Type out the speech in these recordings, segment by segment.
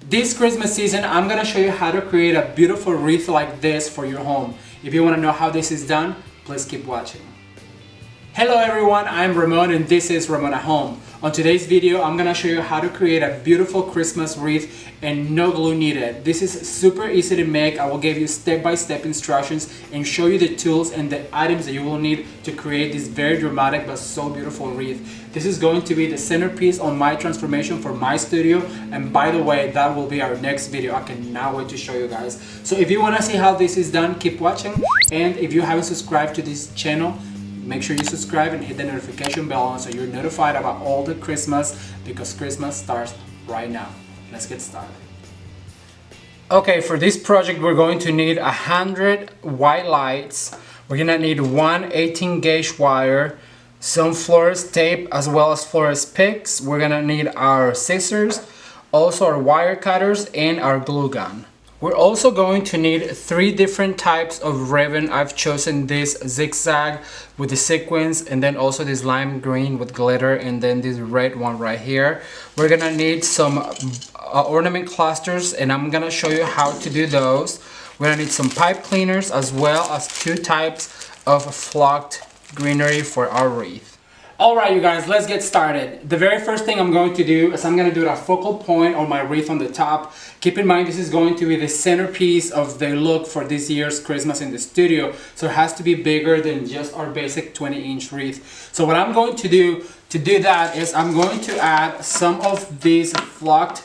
This Christmas season, I'm gonna show you how to create a beautiful wreath like this for your home. If you wanna know how this is done, please keep watching. Hello everyone, I'm Ramon and this is Ramon at Home. On today's video, I'm gonna show you how to create a beautiful Christmas wreath and no glue needed. This is super easy to make. I will give you step-by-step instructions and show you the tools and the items that you will need to create this very dramatic but so beautiful wreath. This is going to be the centerpiece on my transformation for my studio, and by the way, that will be our next video. I cannot wait to show you guys. So if you wanna see how this is done, keep watching, and if you haven't subscribed to this channel, make sure you subscribe and hit the notification bell on so you're notified about all the Christmas, because Christmas starts right now. Let's get started. Okay, for this project we're going to need 100 white lights. We're gonna need one 18 gauge wire, some florist tape as well as florist picks. We're gonna need our scissors, also our wire cutters and our glue gun. We're also going to need 3 different types of ribbon. I've chosen this zigzag with the sequins, and then also this lime green with glitter, and then this red one right here. We're gonna need some ornament clusters, and I'm gonna show you how to do those. We're gonna need some pipe cleaners as well as 2 types of flocked greenery for our wreath. Alright you guys, let's get started. The very first thing I'm going to do is I'm going to do a focal point on my wreath on the top. Keep in mind this is going to be the centerpiece of the look for this year's Christmas in the studio. So it has to be bigger than just our basic 20-inch wreath. So what I'm going to do that is I'm going to add some of these flocked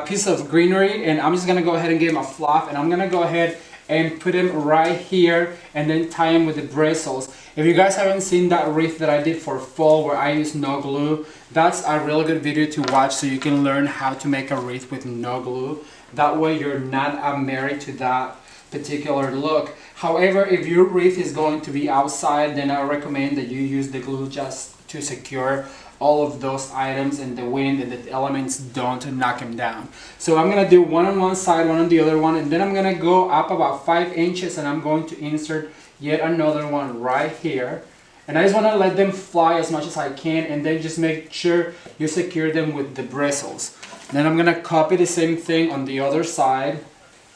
piece of greenery, and I'm just going to go ahead and give them a fluff, and I'm going to go ahead and put them right here and then tie them with the bristles. If you guys haven't seen that wreath that I did for fall where I used no glue, that's a really good video to watch so you can learn how to make a wreath with no glue. That way you're not married to that particular look. However, if your wreath is going to be outside, then I recommend that you use the glue just to secure all of those items, and the wind and the elements don't knock them down. So I'm gonna do one on one side, one on the other one, and then I'm gonna go up about 5 inches and I'm going to insert yet another one right here. And I just want to let them fly as much as I can, and then just make sure you secure them with the bristles. Then I'm gonna copy the same thing on the other side,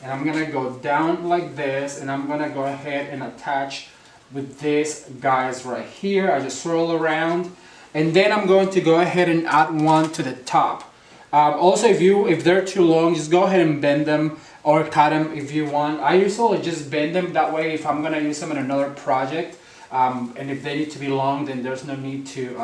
and I'm gonna go down like this, and I'm gonna go ahead and attach with these guys right here. I just swirl around, and then I'm going to go ahead and add one to the top. Also, if they're too long, just go ahead and bend them or cut them if you want. I usually just bend them, that way if I'm gonna use them in another project, and if they need to be long, then there's no need to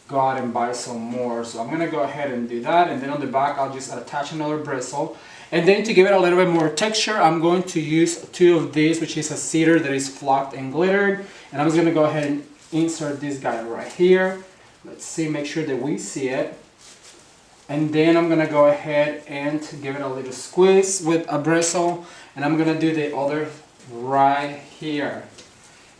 go out and buy some more. So I'm gonna go ahead and do that, and then on the back I'll just attach another bristle. And then to give it a little bit more texture, I'm going to use 2 of these, which is a cedar that is flocked and glittered, and I'm just gonna go ahead and insert this guy right here. Let's see, make sure that we see it. And then I'm gonna go ahead and give it a little squeeze with a bristle, and I'm gonna do the other right here.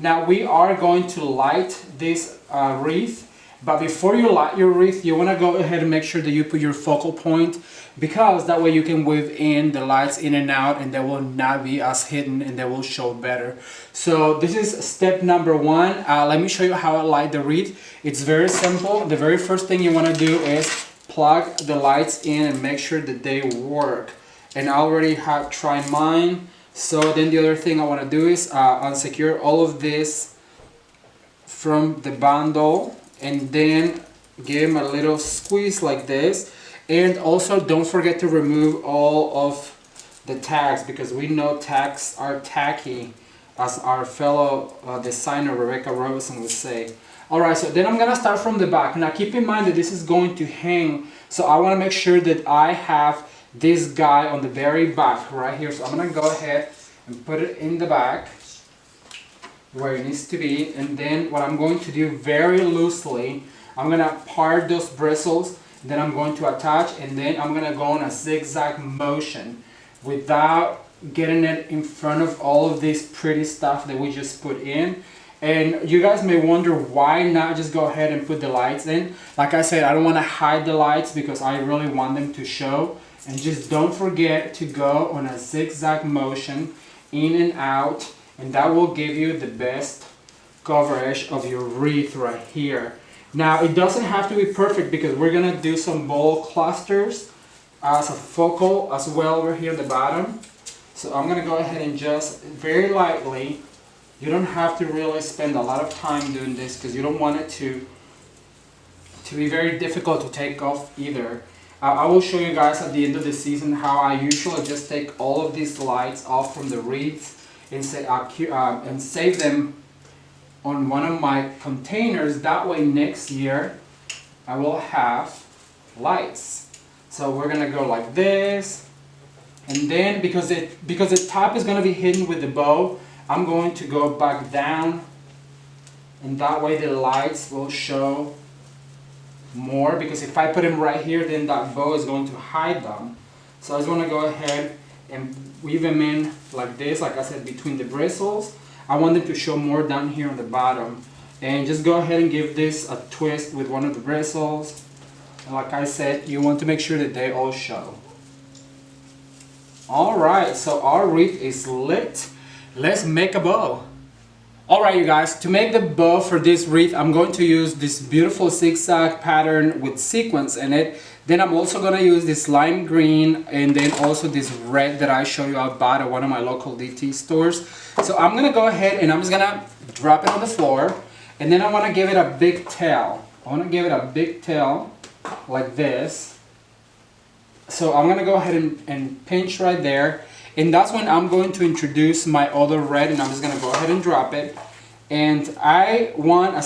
Now we are going to light this wreath, but before you light your wreath, you wanna go ahead and make sure that you put your focal point, because that way you can weave in the lights in and out, and they will not be as hidden and they will show better. So this is step number 1. Let me show you how I light the wreath. It's very simple. The very first thing you wanna do is plug the lights in and make sure that they work. And I already have tried mine. So then the other thing I want to do is unsecure all of this from the bundle, and then give them a little squeeze like this. And also don't forget to remove all of the tags, because we know tags are tacky, as our fellow designer Rebecca Robinson would say. Alright, so then I'm gonna start from the back. Now keep in mind that this is going to hang, so I want to make sure that I have this guy on the very back right here. So I'm gonna go ahead and put it in the back where it needs to be, and then what I'm going to do very loosely, I'm gonna part those bristles, then I'm going to attach, and then I'm gonna go on a zigzag motion without getting it in front of all of this pretty stuff that we just put in. And you guys may wonder, why not just go ahead and put the lights in? Like I said, I don't want to hide the lights because I really want them to show. And just don't forget to go on a zigzag motion in and out, and that will give you the best coverage of your wreath right here. Now it doesn't have to be perfect because we're gonna do some ball clusters as a focal as well over here at the bottom. So I'm gonna go ahead and just very lightly, you don't have to really spend a lot of time doing this because you don't want it to be very difficult to take off either. I will show you guys at the end of the season how I usually just take all of these lights off from the wreaths and save them on one of my containers. That way next year I will have lights. So we're gonna go like this, and then because the top is gonna be hidden with the bow, I'm going to go back down, and that way the lights will show more, because if I put them right here, then that bow is going to hide them. So I just want to go ahead and weave them in like this, like I said, between the bristles. I want them to show more down here on the bottom, and just go ahead and give this a twist with one of the bristles, and like I said, you want to make sure that they all show. Alright, so our wreath is lit. Let's make a bow. Alright you guys, to make the bow for this wreath, I'm going to use this beautiful zigzag pattern with sequins in it. Then I'm also going to use this lime green, and then also this red that I show you I bought at one of my local DT stores. So I'm going to go ahead and I'm just going to drop it on the floor, and then I want to give it a big tail. I want to give it a big tail like this. So I'm going to go ahead and pinch right there. And that's when I'm going to introduce my other red, and I'm just going to go ahead and drop it. And I want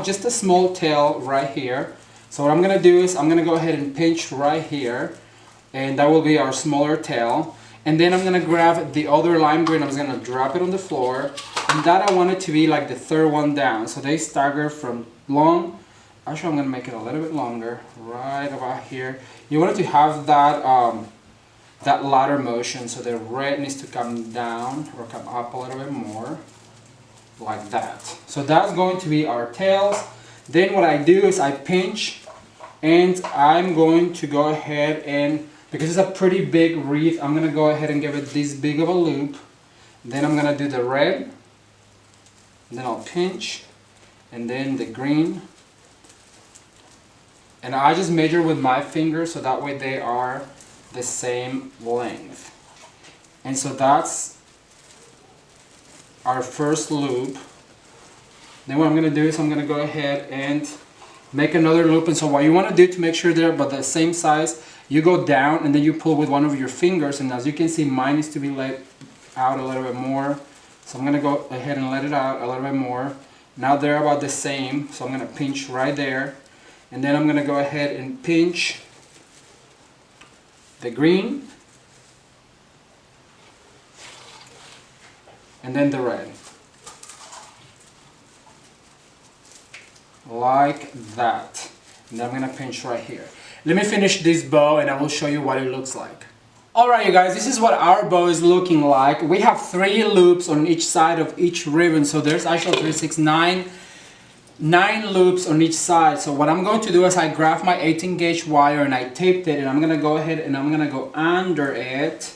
just a small tail right here. So what I'm going to do is I'm going to go ahead and pinch right here, and that will be our smaller tail. And then I'm going to grab the other lime green, I'm just going to drop it on the floor, and that I want it to be like the third one down. So they stagger from long, actually I'm going to make it a little bit longer, right about here. You want it to have that ladder motion, so the red needs to come down or come up a little bit more, like that. So that's going to be our tails. Then what I do is I pinch, and I'm going to go ahead and, because it's a pretty big wreath, I'm going to go ahead and give it this big of a loop. Then I'm going to do the red, then I'll pinch, and then the green. And I just measure with my fingers so that way they are the same length. And so that's our first loop. Then what I'm going to do is I'm going to go ahead and make another loop. And so what you want to do to make sure they're about the same size, you go down and then you pull with one of your fingers, and as you can see, mine needs to be let out a little bit more. So I'm going to go ahead and let it out a little bit more. Now they're about the same, so I'm going to pinch right there, and then I'm going to go ahead and pinch the green, and then the red, like that. And then I'm going to pinch right here. Let me finish this bow and I will show you what it looks like. Alright you guys, this is what our bow is looking like. We have 3 loops on each side of each ribbon, so there's actually 3, 6, 9 loops on each side. So what I'm going to do is I grab my 18 gauge wire and I taped it, and I'm going to go ahead and I'm going to go under it,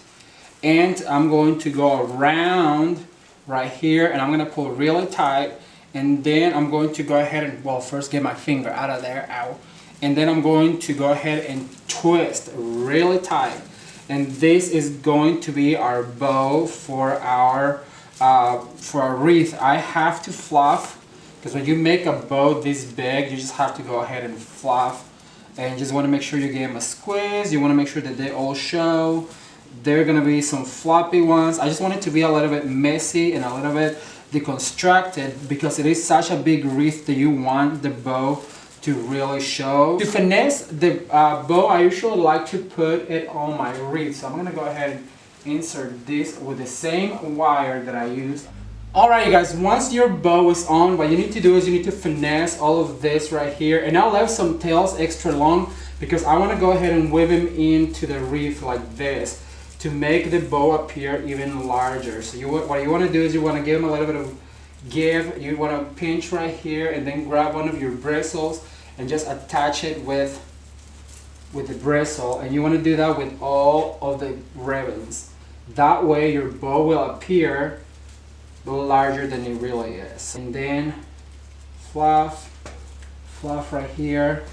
and I'm going to go around right here, and I'm going to pull really tight, and then I'm going to go ahead and, well, first get my finger out of there, ow, and then I'm going to go ahead and twist really tight. And this is going to be our bow for our wreath. I have to fluff, because when you make a bow this big, you just have to go ahead and fluff, and you just want to make sure you give them a squeeze. You want to make sure that they all show. There are going to be some floppy ones. I just want it to be a little bit messy and a little bit deconstructed, because it is such a big wreath that you want the bow to really show. To finesse the bow, I usually like to put it on my wreath. So I'm going to go ahead and insert this with the same wire that I used. Alright you guys, once your bow is on, what you need to do is you need to finesse all of this right here. And I left some tails extra long because I want to go ahead and weave them into the wreath like this to make the bow appear even larger. So what you want to do is you want to give them a little bit of give. You want to pinch right here and then grab one of your bristles and just attach it with the bristle. And you want to do that with all of the ribbons. That way your bow will appear larger than it really is. And then fluff right here.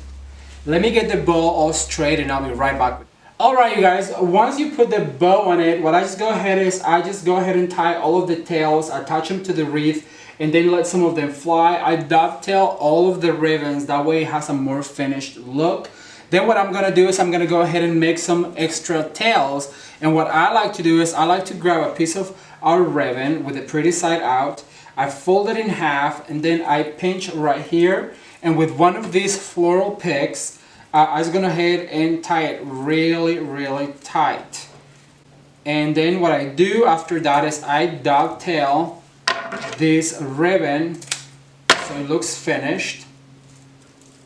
Let me get the bow all straight and I'll be right back. Alright you guys, once you put the bow on it, what I just go ahead and tie all of the tails, attach them to the wreath, and then let some of them fly. I dovetail all of the ribbons, that way it has a more finished look. Then what I'm gonna do is I'm gonna go ahead and make some extra tails, and what I like to do is I like to grab a piece of our ribbon with the pretty side out, I fold it in half, and then I pinch right here, and with one of these floral picks, I just gonna go ahead and tie it really tight. And then what I do after that is I dovetail this ribbon so it looks finished.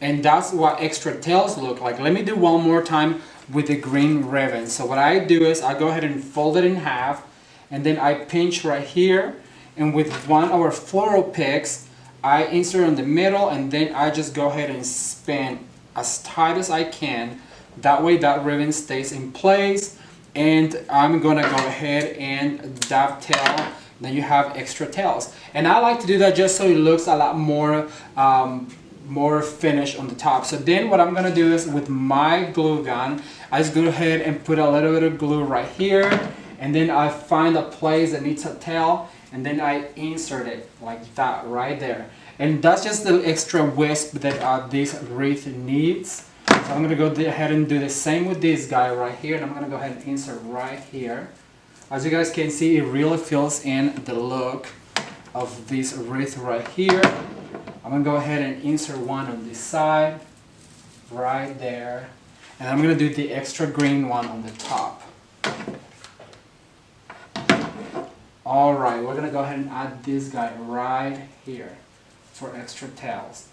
And that's what extra tails look like. Let me do one more time with the green ribbon. So what I do is I go ahead and fold it in half, and then I pinch right here, and with one of our floral picks I insert in the middle, and then I just go ahead and spin as tight as I can. That way that ribbon stays in place, and I'm gonna go ahead and dovetail. Then you have extra tails, and I like to do that just so it looks a lot more finished on the top. So then what I'm gonna do is with my glue gun, I just go ahead and put a little bit of glue right here, and then I find a place that needs a tail, and then I insert it like that right there. And that's just the extra wisp that this wreath needs. So I'm going to go ahead and do the same with this guy right here. And I'm going to go ahead and insert right here. As you guys can see, it really fills in the look of this wreath right here. I'm going to go ahead and insert one on this side, right there. And I'm going to do the extra green one on the top. Alright, we're going to go ahead and add this guy right here for extra tails.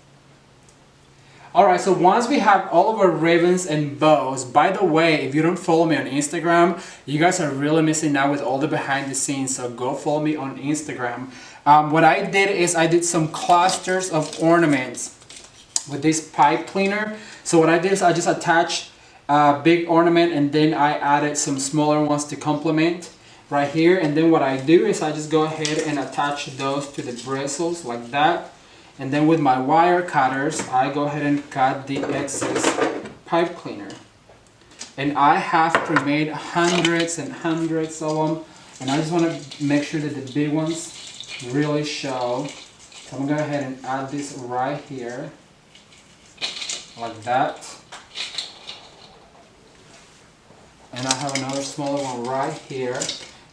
Alright, so once we have all of our ribbons and bows, by the way, if you don't follow me on Instagram, you guys are really missing out with all the behind the scenes, so go follow me on Instagram. What I did is I did some clusters of ornaments with this pipe cleaner. So what I did is I just attached a big ornament, and then I added some smaller ones to complement right here. And then what I do is I just go ahead and attach those to the bristles like that. And then with my wire cutters, I go ahead and cut the excess pipe cleaner. And I have pre-made hundreds and hundreds of them. And I just want to make sure that the big ones really show. So I'm going to go ahead and add this right here. Like that. And I have another smaller one right here.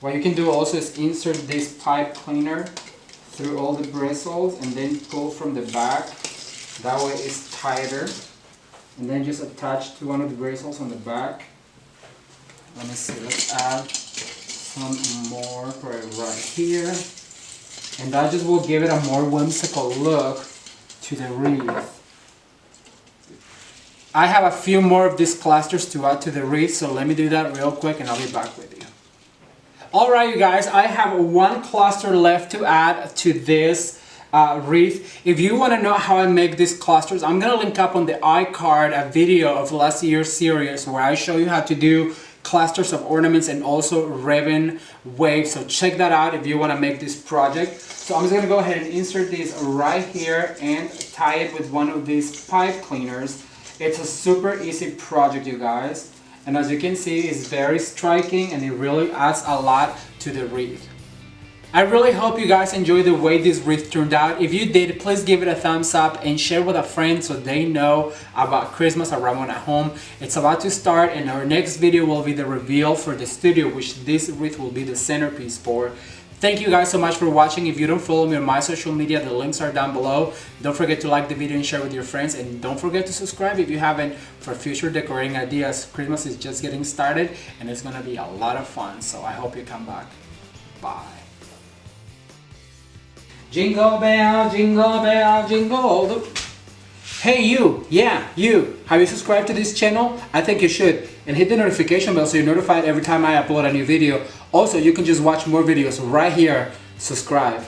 What you can do also is insert this pipe cleaner through all the bristles and then pull from the back. That way it's tighter. And then just attach to one of the bristles on the back. Let me see, let's add some more right here. And that just will give it a more whimsical look to the wreath. I have a few more of these clusters to add to the wreath, so let me do that real quick and I'll be back with you. Alright you guys, I have one cluster left to add to this wreath. If you want to know how I make these clusters, I'm going to link up on the iCard a video of last year's series where I show you how to do clusters of ornaments and also ribbon waves. So check that out if you want to make this project. So I'm just going to go ahead and insert these right here and tie it with one of these pipe cleaners. It's a super easy project, you guys. And as you can see, it's very striking and it really adds a lot to the wreath. I really hope you guys enjoyed the way this wreath turned out. If you did, please give it a thumbs up and share with a friend so they know about Christmas at Ramon at Home. It's about to start, and our next video will be the reveal for the studio, which this wreath will be the centerpiece for. Thank you guys so much for watching. If you don't follow me on my social media, the links are down below. Don't forget to like the video and share with your friends, and don't forget to subscribe if you haven't for future decorating ideas. Christmas is just getting started and it's gonna be a lot of fun, so I hope you come back. Bye. Jingle bell, jingle bell, jingle all the... Hey you, yeah, you, have you subscribed to this channel? I think you should. And hit the notification bell so you're notified every time I upload a new video. Also, you can just watch more videos right here. Subscribe.